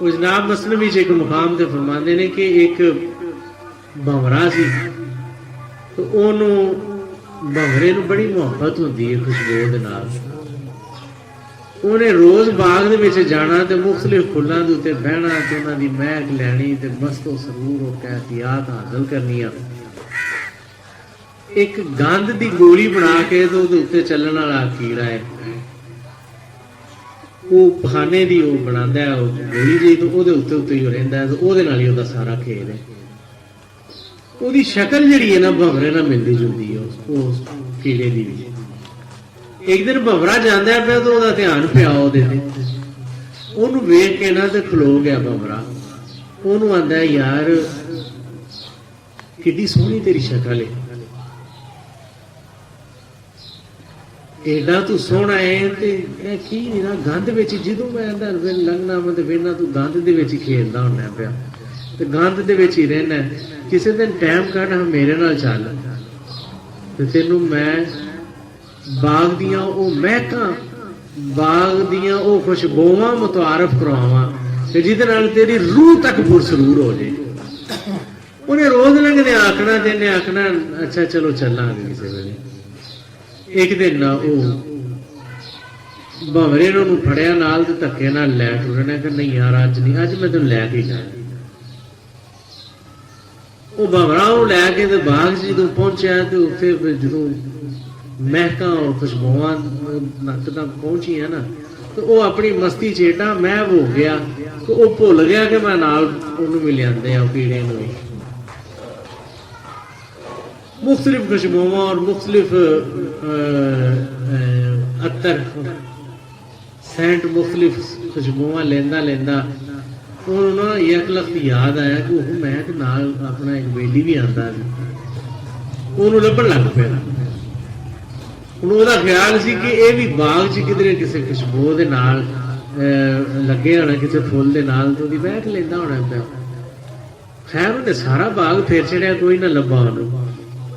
ਉਹ ਜਨਾਬ ਮਸਲਮ ਵਿੱਚ ਇੱਕ ਮੁਕਾਮ ਤੇ ਫਰਮਾਉਂਦੇ ਨੇ ਕਿ ਇੱਕ ਭੰਵਰਾ ਸੀ ਤੇ ਉਹਨੂੰ ਭੰਵਰੇ ਨੂੰ ਬੜੀ ਮੁਹੱਬਤ ਹੁੰਦੀ ਹੈ ਖੁਸ਼ਬੂ ਦੇ ਨਾਲ। ਉਹਨੇ ਰੋਜ਼ ਬਾਗ ਦੇ ਵਿੱਚ ਜਾਣਾ ਤੇ ਮੁਖਤਲਿਫ ਫੁੱਲਾਂ ਦੇ ਉੱਤੇ ਬਹਿਣਾ ਤੇ ਉਹਨਾਂ ਦੀ ਮਹਿਕ ਲੈਣੀ ਤੇ ਮਸਤੋ ਸਰੂਰ ਹੋ ਕੇ ਹਯਾਤ ਹਾਸਲ ਕਰਨੀਆਂ। ਇੱਕ ਗੰਧ ਦੀ ਗੋਲੀ ਬਣਾ ਕੇ ਤੇ ਉਹਦੇ ਉੱਤੇ ਚੱਲਣ ਵਾਲਾ ਕੀੜਾ ਹੈ, ਉਹ ਪਖਾਨੇ ਦੀ ਉਹ ਬਣਾਉਂਦਾ ਉਹ ਗੋਲੀ ਜਿਹੀ, ਤੇ ਉਹਦੇ ਉੱਤੇ ਹੀ ਰਹਿੰਦਾ ਤੇ ਉਹਦੇ ਨਾਲ ਹੀ ਉਹਦਾ ਸਾਰਾ ਖੇਡ ਹੈ। ਉਹਦੀ ਸ਼ਕਲ ਜਿਹੜੀ ਹੈ ਨਾ ਭੰਵਰੇ ਨਾਲ ਮਿਲਦੀ ਜੁਲਦੀ ਹੈ ਉਸ ਕੀੜੇ ਦੀ ਵੀ। ਇੱਕ ਦਿਨ ਭੰਵਰਾ ਜਾਂਦਾ ਪਿਆ ਤੇ ਉਹਦਾ ਧਿਆਨ ਪਿਆ ਉਹਦੇ ਤੇ, ਉਹਨੂੰ ਵੇਖ ਕੇ ਨਾ ਤੇ ਖਲੋ ਗਿਆ ਭੰਵਰਾ। ਉਹਨੂੰ ਆਂਦਾ ਯਾਰ ਕਿੱਡੀ ਸੋਹਣੀ ਤੇਰੀ ਸ਼ਕਲ ਹੈ, ਏਡਾ ਤੂੰ ਸੋਹਣਾ ਹੈ ਤੇ ਇਹ ਕੀ ਨਹੀਂ ਨਾ ਗੰਧ ਵਿੱਚ ਜਦੋਂ ਮੈਂ ਅੰਦਰ ਲੰਘਣਾ ਮੈਂ ਤੇ ਵੇਖਣਾ ਤੂੰ ਗੰਧ ਦੇ ਵਿੱਚ ਹੀ ਖੇਡਦਾ ਹੁੰਦਾ ਪਿਆ ਤੇ ਗੰਧ ਦੇ ਵਿੱਚ ਹੀ ਰਹਿਣਾ। ਕਿਸੇ ਦਿਨ ਟਾਈਮ ਕੱਢ ਮੇਰੇ ਨਾਲ ਚੱਲ ਤੇ ਤੈਨੂੰ ਮੈਂ ਬਾਗ ਦੀਆਂ ਉਹ ਮਹਿਕਾਂ, ਬਾਗ ਦੀਆਂ ਉਹ ਖੁਸ਼ਬੂਆਂ ਮੁਤਾਰਫ ਕਰਵਾਵਾਂ ਤੇ ਜਿਹਦੇ ਨਾਲ ਤੇਰੀ ਰੂਹ ਤੱਕ ਪੁਰਸਰੂਰ ਹੋ ਜਾਏ। ਉਹਨੇ ਰੋਜ਼ ਲੰਘਦੇ ਆਖਣਾ ਤੇ ਇਹਨੇ ਆਖਣਾ ਅੱਛਾ ਚਲੋ ਚੱਲਾਂਗੇ ਕਿਸੇ ਵੇਲੇ। ਇੱਕ ਦਿਨ ਨਾ ਉਹ ਭੰਵਰੇ ਨੂੰ ਫੜਿਆ ਨਾਲ ਤੇ ਧੱਕੇ ਨਾਲ ਲੈ ਟੁਰਨਾ ਕਿ ਨਹੀਂ ਯਾਰ ਅੱਜ ਨਹੀਂ, ਅੱਜ ਮੈਂ ਤੈਨੂੰ ਲੈ ਕੇ ਜਾਣਾ। ਉਹ ਭੰਵਰਾ ਉਹ ਲੈ ਕੇ ਤੇ ਬਾਗ 'ਚ ਜਦੋਂ ਪਹੁੰਚਿਆ ਤੇ ਉੱਥੇ ਜਦੋਂ ਮਹਿਕਾਂ ਔਰ ਖੁਸ਼ਬੂਆਂ ਨੱਕ ਤੱਕ ਪਹੁੰਚੀਆਂ ਨਾ ਤੇ ਉਹ ਆਪਣੀ ਮਸਤੀ 'ਚ ਏਡਾ ਮਹਿਬ ਹੋ ਗਿਆ ਕਿ ਉਹ ਭੁੱਲ ਗਿਆ ਕਿ ਮੈਂ ਨਾਲ ਉਹਨੂੰ ਵੀ ਲਿਆਂਦੇ ਆ ਕੀੜੇ ਨੂੰ ਵੀ। ਮੁਖਤਲਿਫ ਖੁਸ਼ਬੂਆਂ ਔਰ ਮੁਖਤਲਿਫ ਅਤਰ ਸੈਂਟ ਮੁਖਤਲਿਫ ਖੁਸ਼ਬੂਆਂ ਲੈਂਦਾ ਲੈਂਦਾ ਉਹਨੂੰ ਨਾ ਇੱਕ ਲਖਤ ਯਾਦ ਆਇਆ ਕਿ ਉਹ ਮੈਂ ਤੇ ਨਾਲ ਆਪਣਾ ਇੱਕ ਬੇਲੀ ਵੀ ਆਉਂਦਾ ਸੀ। ਉਹਨੂੰ ਲੱਭਣ ਲੱਗ ਪਿਆ। ਹੁਣ ਉਹਦਾ ਖਿਆਲ ਸੀ ਕਿ ਇਹ ਵੀ ਬਾਗ 'ਚ ਕਿਧਰੇ ਕਿਸੇ ਖੁਸ਼ਬੂ ਦੇ ਨਾਲ ਲੱਗੇ ਹੋਣਾ, ਕਿਸੇ ਫੁੱਲ ਦੇ ਨਾਲ ਤੇ ਉਹਦੀ ਬਹਿਕ ਲੈਂਦਾ ਹੋਣਾ ਪਿਆ। ਖੈਰ ਉਹਨੇ ਸਾਰਾ ਬਾਗ ਫੇਰ ਚੜਿਆ, ਕੋਈ ਨਾ ਲੱਭਾ ਉਹਨੂੰ।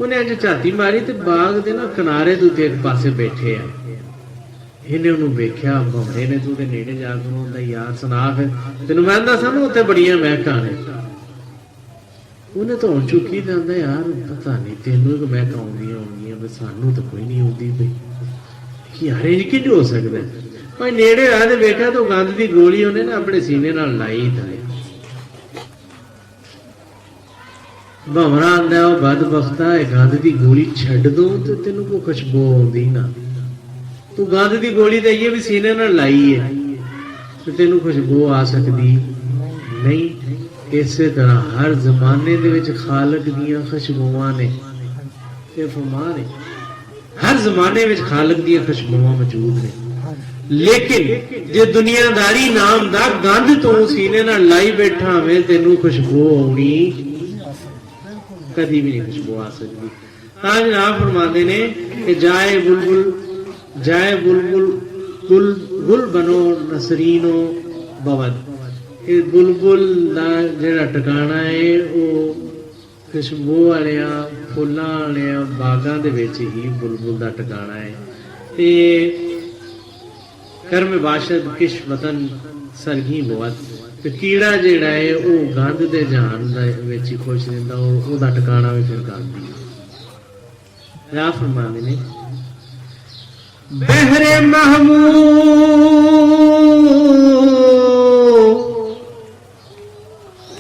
ਉਹਨੇ ਅੱਜ ਝਾਤੀ ਮਾਰੀ ਤੇ ਬਾਗ ਦੇ ਨਾ ਕਿਨਾਰੇ ਦੇ ਉੱਤੇ ਇੱਕ ਪਾਸੇ ਬੈਠੇ ਆ। ਇਹਨੇ ਉਹਨੂੰ ਵੇਖਿਆ, ਭੰਵਰੇ ਨੇ ਤੂੰ ਦੇ ਨੇੜੇ ਜਾ ਕੇ ਉਹਦਾ ਯਾਰ ਸੁਣਾ ਫਿਰ ਤੈਨੂੰ ਮੈਂ ਦੱਸਾਂ ਨਾ ਉੱਥੇ ਬੜੀਆਂ ਮਹਿਕਾਂ ਨੇ। ਉਹਨੇ ਤਾਂ ਹੁਣ ਚੁੱਕੀ ਤੇ ਆਂਦਾ ਯਾਰ ਪਤਾ ਨਹੀਂ ਤੈਨੂੰ ਇੱਕ ਮਹਿਕ ਆਉਂਦੀਆਂ ਹੋਣਗੀਆਂ ਵੀ ਸਾਨੂੰ ਤਾਂ ਕੋਈ ਨਹੀਂ ਆਉਂਦੀ ਪਈ ਕਿ ਯਾਰ ਇਹ ਕਿੰਝ ਹੋ ਸਕਦਾ। ਭਾਈ ਨੇੜੇ ਆ ਤੇ ਵੇਖਿਆ ਤਾਂ ਗੰਧ ਦੀ ਗੋਲੀ ਉਹਨੇ ਨਾ ਆਪਣੇ ਸੀਨੇ ਨਾਲ ਲਾਈ ਥੱਲੇ। ਭੰਵਰਾ ਆਂਦਾ ਉਹ ਬਦਬਖਤਾ ਇਹ ਗੰਧ ਦੀ ਗੋਲੀ ਛੱਡ ਦੋ ਤੇ ਤੈਨੂੰ ਕੋਈ ਖੁਸ਼ਬੂ ਆਉਂਦੀ ਨਾ। ਤੂੰ ਗੰਧ ਦੀ ਗੋਲੀ ਤੇ ਇਹ ਵੀ ਸੀਨੇ ਨਾਲ ਲਾਈ ਹੈ ਤੇ ਤੈਨੂੰ ਖੁਸ਼ਬੂ ਆ ਸਕਦੀ ਨਹੀਂ। ਇਸੇ ਤਰ੍ਹਾਂ ਹਰ ਜ਼ਮਾਨੇ ਦੇ ਵਿੱਚ ਖਾਲਕ ਦੀਆਂ ਖੁਸ਼ਬੂਆਂ ਨੇ ਤੇ ਫਰਮਾਨ ਹੈ ਹਰ ਜ਼ਮਾਨੇ ਵਿੱਚ ਖਾਲਕ ਦੀਆਂ ਖੁਸ਼ਬੂਆਂ ਮੌਜੂਦ ਨੇ। ਲੇਕਿਨ ਜੇ ਦੁਨੀਆਦਾਰੀ ਨਾਮ ਦਾ ਗੰਧ ਤੂੰ ਸੀਨੇ ਨਾਲ ਲਾਈ ਬੈਠਾ ਹੋਵੇਂ ਤੈਨੂੰ ਖੁਸ਼ਬੂ ਆਉਣੀ ਕਦੀ ਵੀ ਨਹੀਂ ਖੁਸ਼ਬੂ ਆ ਸਕਦੀ। ਤਾਂ ਜਨਾਬ ਫਰਮਾਉਂਦੇ ਨੇ ਕਿ ਜਾਏ ਬੁਲਬੁਲ ਗੁਲ ਬਨੋ ਨਸਰੀਨੋ ਬਵਨ। ਇਹ ਬੁਲਬੁਲ ਦਾ ਜਿਹੜਾ ਟਿਕਾਣਾ ਹੈ ਉਹ ਖੁਸ਼ਬੂ ਵਾਲਿਆਂ ਫੁੱਲਾਂ ਵਾਲਿਆਂ ਬਾਗਾਂ ਦੇ ਵਿੱਚ ਹੀ ਬੁਲਬੁਲ ਦਾ ਟਿਕਾਣਾ ਹੈ। ਤੇ ਕਰਮ ਬਾਸ਼ਦ ਕਿਸ਼ ਵਤਨ ਸਰਗੀ ਬਵਤ। ਤੇ ਕੀੜਾ ਜਿਹੜਾ ਹੈ ਉਹ ਗੰਧ ਦੇ ਜਹਾਨ ਦੇ ਵਿੱਚ ਹੀ ਖੁਸ਼ ਰਹਿੰਦਾ, ਉਹਦਾ ਟਿਕਾਣਾ ਵੀ ਫਿਰ ਗੰਧ ਹੀ ਹੈ। ਫਰਮਾਉਂਦੇ ਨੇ ਬਹਿਰੇ ਮਹਮੂਦ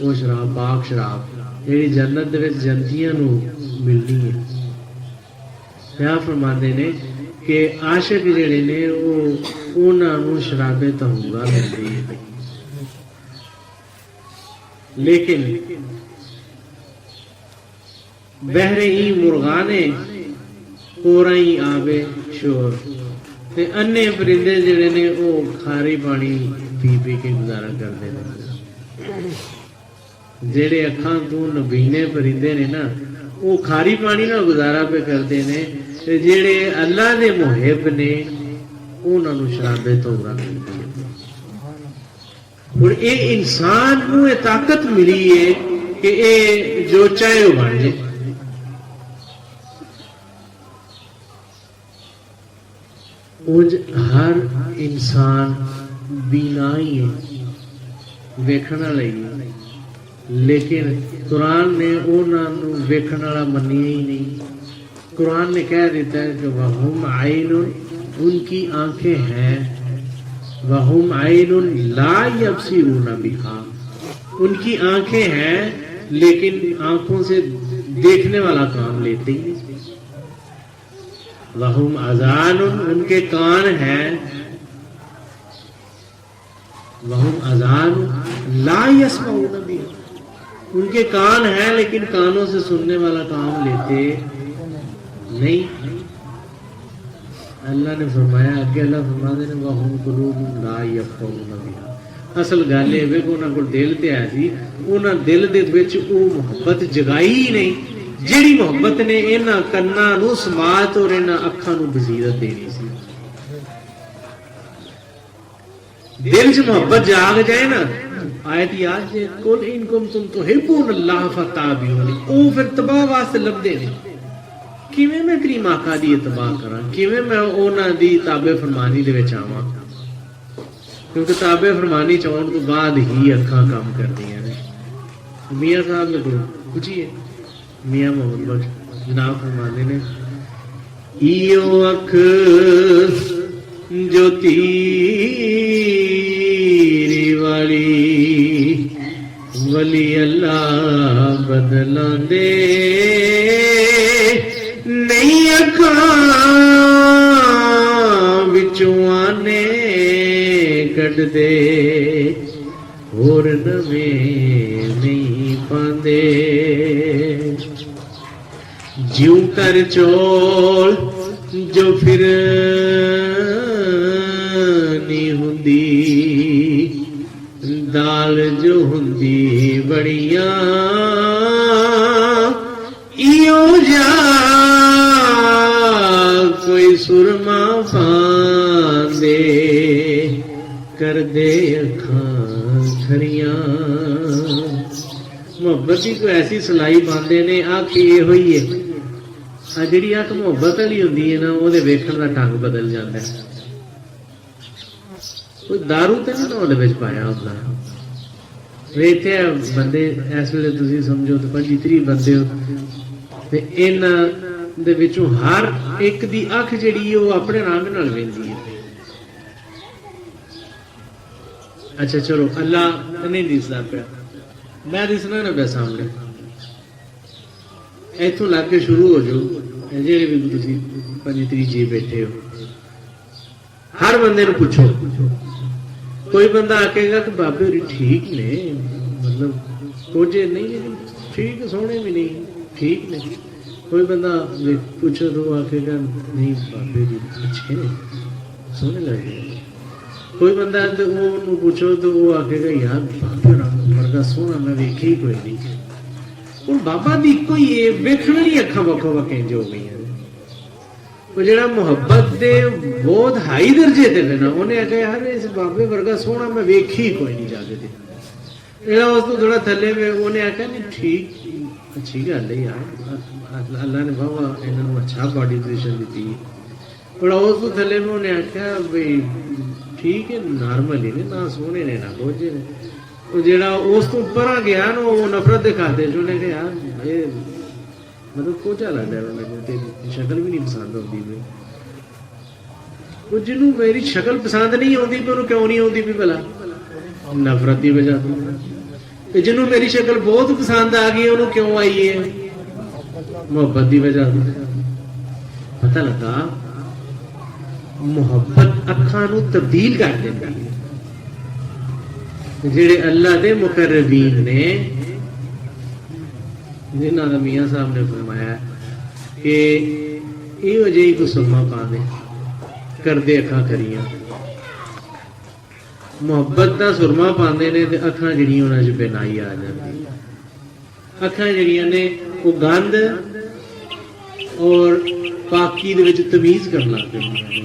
وہ شراب پاک شراب جہی جنت دے وچ جنتیاں نو ملنی ہے. کیا فرماندے نے کہ عاشق جڑے نے وہ انہاں نو شراب طہورا ملدی ہے. لیکن بہرے ہی مرغانے پورا ہی آبے شور تے انے پرندے جڑے نے وہ کھاری پانی پی پی کے گزارا کرتے ہیں. جڑے اکھاں تو نبینے پرندے نے نا وہ کھاری پانی نہ گزارا پہ کرتے ہیں تے جڑے اللہ دے محب نے انہاں نوں شراب طہورا ملدی ہے. اور اے انسان نوں اے طاقت ملی ہے کہ اے جو چاہے وہ بن جائے. ہر انسان بینا ہی ہے ویکھن والا ہی ہے لیکن قرآن نے انہاں نوں ویکھن والا منیا ہی نہیں. قرآن نے کہہ دیتا ہے کہ وَهُمْ عَيْنٌ ان کی آنکھیں ہیں وَهُمْ عَيْنٌ لَا يَبْصِرُونَ بِهَا ان کی آنکھیں ہیں لیکن آنکھوں سے دیکھنے والا کام لیتے ہی نہیں. وَهُمْ أَذَانٌ ان کے کان ہیں وَهُمْ أَذَانٌ لَا يَسْمَعُونَ بِهَا ان کے کان ہیں لیکن کانوں سے سننے والا کام لیتے نہیں. اللہ نے فرمایا اگے اللہ فرماتے ہیں وَهُمْ قُلُوبٌ لَا يَفْقَهُونَ بِهَا. اصل گل یہ ہے کہ انہاں کول دل تے ہے سی انہاں دل دے وچ او محبت جگائی ہی نہیں جیڑی محبت نے انہاں کناں نوں سماعت اور انہاں اکھاں نوں بصیرت دینی سی. دل سے محبت جاگ جائے نا آیت یاد ہے قل ان کنتم تحبون اللہ فتابعونی او پھر تباہ واسطے لبدے نے. کیویں میں کریم آقا دی اتباع کراں کیویں میں انہاں دی تابع فرمانی دے وچ آواں کیونکہ تابع فرمانی چاہن تو بعد ہی اکھاں کام کردیاں نے. میاں صاحب نے پوچھیے میاں محمد بخش جناب فرماتے ہیں ایو اکھ جو تیری والی ولی اللہ بدلاں دے نہیں اکھاں وچوں آنے کڈ دے اور نویں نہیں پاندے. جیوں کر چول جو پھر نہیں ہندی دال جو ہندی بڑیاں ایو جا کوئی سرما پاندے کر دے اکھاں کھریاں. محبت کی کوئی ایسی سلائی باندھے نے آنکھ یہ ہوئی ہے جیڑی اکھ محبت والی ہوندی ہے نا وہ ویکھن کا ڈھنگ بدل جاتا ہے. کوئی دارو تو نہیں وہ پایا ہوتا اتنے بندے اس ویلے تھی سمجھو تو 25-30 بندے ہو ہر ایک دی اکھ جیڑی ہے وہ اپنے رنگ نال ویندی ہے. اچھا چلو اللہ نہیں دسدا پیا میں دسنا نا پیا سامنے اتوں لگ کے شروع ہو جاؤ جہے بھی تھی 25-30 جی بیٹھے ہو ہر بندے نو پوچھو. کوئی بندہ آکے گا کہ بابے ہوری ٹھیک نے مطلب کچھ نہیں ٹھیک سونے بھی نہیں ٹھیک نے. کوئی بندہ پوچھو تو وہ آکے گا نہیں بابے جی اچھے نے سونے لگے. کوئی بندہ وہ پوچھو تو وہ آکے گا یار بابے ورگا سونا میں ویکھے ہی کوئی نہیں. اور بابا دی کوئی ویکھن والی اکھاں وکھو وکھیں جو گئی وہ جڑا محبت دے بہت ہائی درجے تے نا انہیں آخیا یار اس بابے ورگا سونا میں ویکھی ہی کوئی نہیں جاگے تے اس کو تھوڑا تھلے میں انہیں آخیا نہیں ٹھیک اچھی گل ہے یار اللہ نے بابا انہوں نے اچھا باڈی پوزیشن دیتی پر اس کو تھلے میں انہیں آخیا بھائی ٹھیک ہے نارمل ہی نے نہ سونے نے نہ کچھ نے. جڑا اس کو اوپر گیا نا وہ نفرت دکھاتے جو نے کہ یار یہ مطلب کوچا لگتا ہے شکل بھی نہیں پسند آتی پی جنوں میری شکل پسند نہیں آتی پی انہوں کیوں نہیں آتی پی بھلا نفرت کی وجہ تو ਤੇ ਜਿਹਨੂੰ ਮੇਰੀ ਸ਼ਕਲ ਬਹੁਤ ਪਸੰਦ ਆ ਗਈ ਉਹਨੂੰ ਕਿਉਂ ਆਈ ਹੈ? ਮੁਹੱਬਤ ਦੀ ਵਜ੍ਹਾ ਤੋਂ। ਪਤਾ ਲੱਗਾ ਮੁਹੱਬਤ ਅੱਖਾਂ ਨੂੰ ਤਬਦੀਲ ਕਰ ਦਿੰਦੀ ਹੈ। ਜਿਹੜੇ ਅੱਲਾ ਦੇ ਮੁਕਰਬੀਨ ਨੇ, ਜਿਨ੍ਹਾਂ ਦਾ ਮੀਆਂ ਸਾਹਿਬ ਨੇ ਫਰਮਾਇਆ ਕਿ ਇਹੋ ਜਿਹੀ ਕੋ ਸੁਰਮਾ ਪਾਉਂਦੇ ਕਰਦੇ ਅੱਖਾਂ ਕਰੀਆਂ, ਮੁਹੱਬਤ ਦਾ ਸੁਰਮਾ ਪਾਉਂਦੇ ਨੇ ਤੇ ਅੱਖਾਂ ਜਿਹੜੀਆਂ ਉਹਨਾਂ 'ਚ ਬਿਨਾਈ ਆ ਜਾਂਦੀ। ਅੱਖਾਂ ਜਿਹੜੀਆਂ ਨੇ ਉਹ ਗੰਦ ਔਰ ਪਾਕੀ ਦੇ ਵਿੱਚ ਤਮੀਜ਼ ਕਰਨ ਲੱਗ ਪੈਂਦੀਆਂ ਨੇ,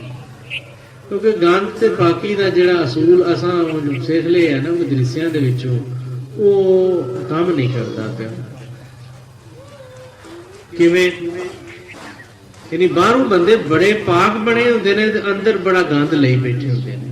ਕਿਉਂਕਿ ਗੰਦ ਤੇ ਪਾਕੀ ਦਾ ਜਿਹੜਾ ਅਸੂਲ ਅਸਾਂ ਸਿੱਖ ਲਿਆ ਨਾ ਮਦਰਸਿਆਂ ਦੇ ਵਿੱਚੋਂ, ਉਹ ਕੰਮ ਨਹੀਂ ਕਰਦਾ ਪਿਆ। ਕਿਵੇਂ? ਯਾਨੀ ਬਾਹਰੋਂ ਬੰਦੇ ਬੜੇ ਪਾਕ ਬਣੇ ਹੁੰਦੇ ਨੇ ਤੇ ਅੰਦਰ ਬੜਾ ਗੰਦ ਲਈ ਬੈਠੇ ਹੁੰਦੇ ਨੇ।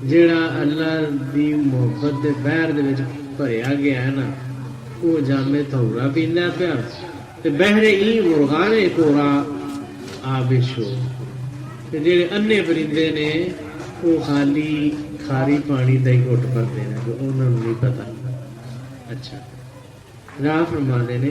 ਜਿਹੜਾ ਅੱਲਾ ਦੀ ਮੁਹੱਬਤ ਦੇ ਬਹਿਰ ਦੇ ਵਿੱਚ ਭਰਿਆ ਗਿਆ ਹੈ ਨਾ, ਉਹ ਜਾਮੇ ਤਹੂਰਾ ਪੀਂਦਾ ਪਿਆ। ਤੇ ਬਹਿਰੇ ਹੀ ਮੁਰਗਾਨੇ ਕੋਰਾ ਆਬਿਸ਼ੋ, ਤੇ ਜਿਹੜੇ ਅੰਨੇ ਪਰਿੰਦੇ ਨੇ ਉਹ ਖਾਲੀ ਖਾਰੀ ਪਾਣੀ ਦਾ ਹੀ ਘੁੱਟ ਭਰਦੇ ਨੇ, ਤੇ ਉਹਨਾਂ ਨੂੰ ਨਹੀਂ ਪਤਾ। ਅੱਛਾ, ਰਾਹ ਫਰਮਾਉਂਦੇ ਨੇ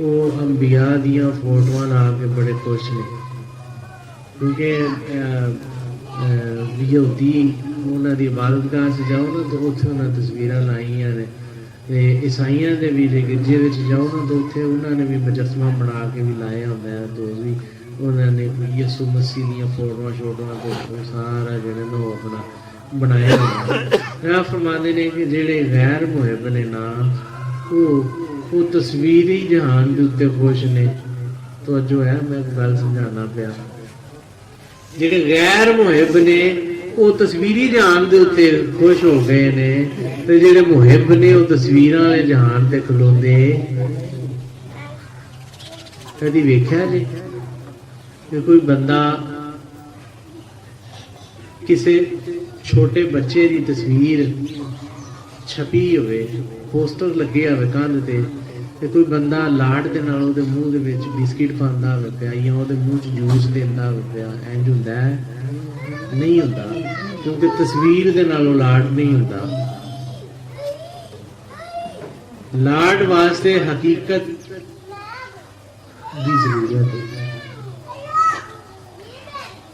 ਉਹ ਅੰਬੀਆ ਦੀਆਂ ਫੋਟੋਆਂ ਲਾ ਕੇ ਬੜੇ ਖੁਸ਼ ਨੇ, ਕਿਉਂਕਿ ਯਹੂਦੀ ਉਹਨਾਂ ਦੀ ਇਬਾਦਤਗਾਹ 'ਚ ਜਾਓ ਨਾ ਤਾਂ ਉੱਥੇ ਉਹਨਾਂ ਤਸਵੀਰਾਂ ਲਾਈਆਂ ਨੇ, ਤੇ ਈਸਾਈਆਂ ਦੇ ਵੀ ਗਿਰਜੇ ਵਿੱਚ ਜਾਓ ਨਾ ਤਾਂ ਉੱਥੇ ਉਹਨਾਂ ਨੇ ਵੀ ਮੁਜੱਸਮਾ ਬਣਾ ਕੇ ਵੀ ਲਾਇਆ ਹੁੰਦਾ ਹੈ, ਤੇ ਉਹ ਵੀ ਉਹਨਾਂ ਨੇ ਯਿਸੂ ਮਸੀਹ ਦੀਆਂ ਫੋਟੋਆਂ ਸ਼ੋਟੋਆਂ ਤੇ ਸਾਰਾ ਜਿਹੜਾ ਨਾ ਉਹ ਆਪਣਾ ਬਣਾਇਆ ਹੁੰਦਾ। ਫਰਮਾਉਂਦੇ ਨੇ ਕਿ ਜਿਹੜੇ ਗੈਰ ਮੁਹਿਬ ਨੇ ਨਾ, ਉਹ ਤਸਵੀਰੀ ਜਹਾਨ ਦੇ ਉੱਤੇ ਖੁਸ਼ ਨੇ। ਤਵੱਜੋ ਹੈ, ਮੈਂ ਇੱਕ ਗੱਲ ਸਮਝਾਉਣਾ ਪਿਆ। ਜਿਹੜੇ ਗੈਰ ਮੁਹਿਬ ਨੇ ਉਹ ਤਸਵੀਰੀ ਜਹਾਨ ਦੇ ਉੱਤੇ ਖੁਸ਼ ਹੋ ਗਏ ਨੇ, ਤੇ ਜਿਹੜੇ ਮੁਹਿਬ ਨੇ ਉਹ ਤਸਵੀਰਾਂ ਵਾਲੇ ਜਹਾਨ ਤੇ ਖਲੋਂਦੇ। ਕਦੀ ਵੇਖਿਆ ਜੀ ਕਿ ਕੋਈ ਬੰਦਾ ਕਿਸੇ ਛੋਟੇ ਬੱਚੇ ਦੀ ਤਸਵੀਰ ਛਪੀ ਹੋਵੇ, ਪੋਸਟਰ ਲੱਗੇ ਹੋਵੇ ਕੰਧ ਤੇ ਕੋਈ ਬੰਦਾ ਲਾਡ ਦੇ ਨਾਲ ਉਹਦੇ ਮੂੰਹ ਦੇ ਵਿੱਚ ਬਿਸਕਿਟ ਪਾਉਂਦਾ ਹੋਵੇ ਪਿਆ, ਜਾਂ ਉਹਦੇ ਮੂੰਹ 'ਚ ਜੂਸ ਦਿੰਦਾ ਹੋਵੇ ਪਿਆ, ਇੰਝ ਹੁੰਦਾ ਹੈ? ਨਹੀਂ ਹੁੰਦਾ, ਕਿਉਂਕਿ ਤਸਵੀਰ ਦੇ ਨਾਲੋਂ ਲਾਡ ਨਹੀਂ ਹੁੰਦਾ। ਲਾਡ ਵਾਸਤੇ ਹਕੀਕਤ ਦੀ ਜ਼ਰੂਰਤ ਹੈ।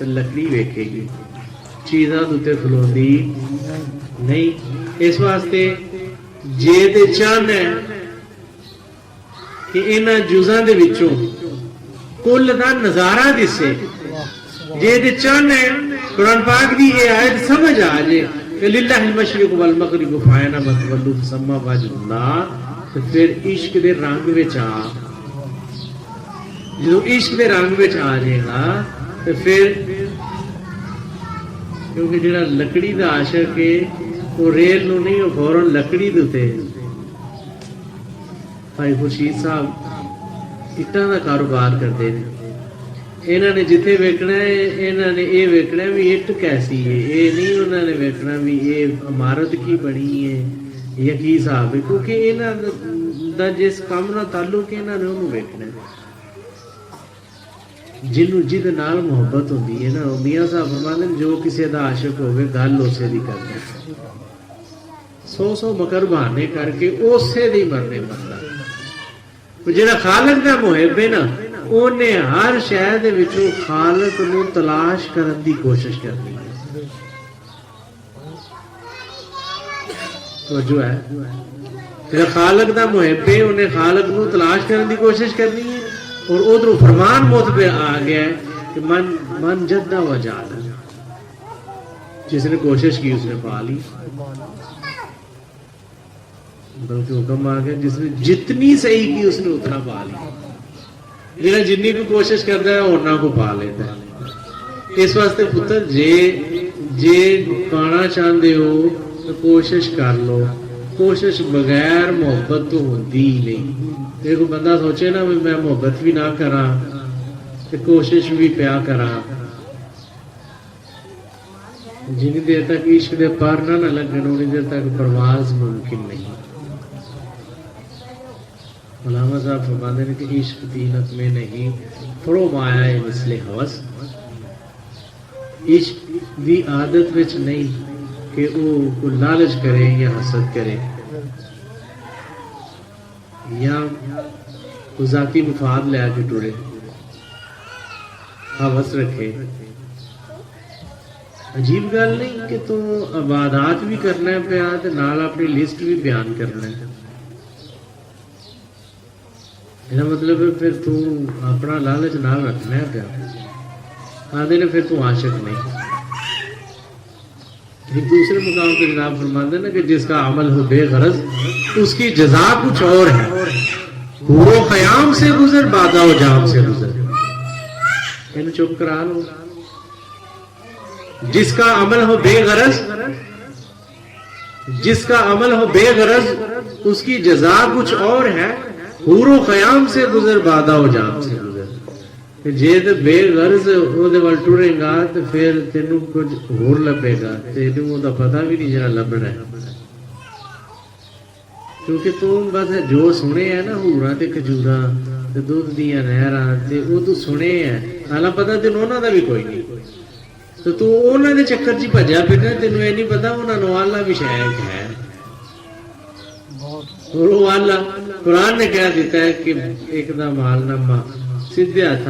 تو لکڑی ویکھے گی، چیزاں دے کھلوندی نہیں. اس واسطے جے تے چاہنا ہے کہ انہاں جزاں دے وچوں کل دا نظارہ دسے، جے تے چاہنا ہے قرآن پاک دی یہ آیت سمجھ آ جائے کہ للہ المشرق والمغرب فأينما تولوا فثم وجه اللہ، تو پھر عشق دے رنگ وچ آ. جو عشق دے رنگ وچ آ جائے گا تو پھر کیونکہ جڑا لکڑی دا عاشق ہے وہ ریل نو نہیں، وہ فوراً لکڑی دے. بھائی خورشید صاحب اٹاں دا کاروبار کرتے ہیں، انہوں نے جتھے ویکنا ہے انہوں نے یہ ویکنا بھی اٹ کیسی ہے، یہ نہیں انہوں نے ویکنا بھی یہ عمارت کی بنی ہے یا کی حساب ہے، کیونکہ انہوں دا جس کام نال تعلق ہے انہوں نے انہوں ویکنا ہے. جنوں جد نال محبت ہوندی ہے نا، میاں صاحب فرماندے جو کسی دا عاشق ہوئے گل اسے دی کرنا، 100 مکر بہانے کر کے اسے دی مرنے مرنا. جڑا خالق دا محب ہے نا، اونے ہر شے دے وچوں خالق نو تلاش کرن دی کوشش کرنی ہے. توجہ ہے، جڑا خالق دا محب ہے اونے خالق نو تلاش کرن دی کوشش کرنی ہے. اور ادھر فرمان معتبر آ گیا ہے کہ من جدہ و جالا، جس نے کوشش کی اس نے پا لی. بلکہ حکم آ گیا جس نے جتنی صحیح کی اس نے اتنا پا لی، جنہیں جنی کو کوشش کرتا ہے اونا کو پا لیتا ہے. اس واسطے پتر جے پانا چاہتے ہو تو کوشش کر لو. کوشش بغیر محبت تو ہوتی ہی نہیں. دیکھو بندہ سوچے نا میں محبت بھی نہ کرا تو کوشش بھی پیا کرا، جنی دیر تک عشق دے پر نہ لگن انی دیر تک پرواز ممکن نہیں. علامہ صاحب فرماتے ہیں کہ عشق طینت میں نہیں فرو مایا ہے مثل ہوس. عشق دی عادت وچ نہیں کہ وہ لالچ کرے یا حسد کرے یا ذاتی مفاد لے کے ٹرے، حوث رکھے. عجیب گل نہیں کہ تو عبادات بھی کرنا ہے پیا تے نال اپنی لسٹ بھی بیان کرنا ہے. یہ مطلب ہے پھر تو اپنا لالچ نال رکھنا ہے پیا. آدھے نے پھر تو عاشق نہیں. ایک دوسرے مقام پہ جناب فرماتے ہیں نا کہ جس کا عمل ہو بے غرض اس کی جزا کچھ اور ہے، وہ خیام سے گزر بادہ و جام سے گزر. انہیں چپ کرا لو. جس کا عمل ہو بے غرض، جس کا عمل ہو بے غرض اس کی جزا کچھ اور ہے، حور و خیام سے گزر بادہ و جام سے گزر. جے تو بے غرض وہ ٹرے گا تو پھر تینوں کچھ ہور لبے گا، تینوں وہ پتہ بھی نہیں جڑا لبنا ہے. کیونکہ تم بس جو سنے ہے نا ہوراں تے کھجوراں تے دودھ دیاں نہراں تے وہ تو سنے ہے، حالانکہ پتہ تینوں انہاں دا بھی کوئی نہیں. تو انہاں دے چکر چ بھجیا پھرنا، تینوں یہ نہیں پتہ انہاں نو اللہ بھی شاید ہے. اور وہ اللہ قرآن نے کہہ دیتا ہے کہ ایک دا مال نامہ سیدھے ہاتھ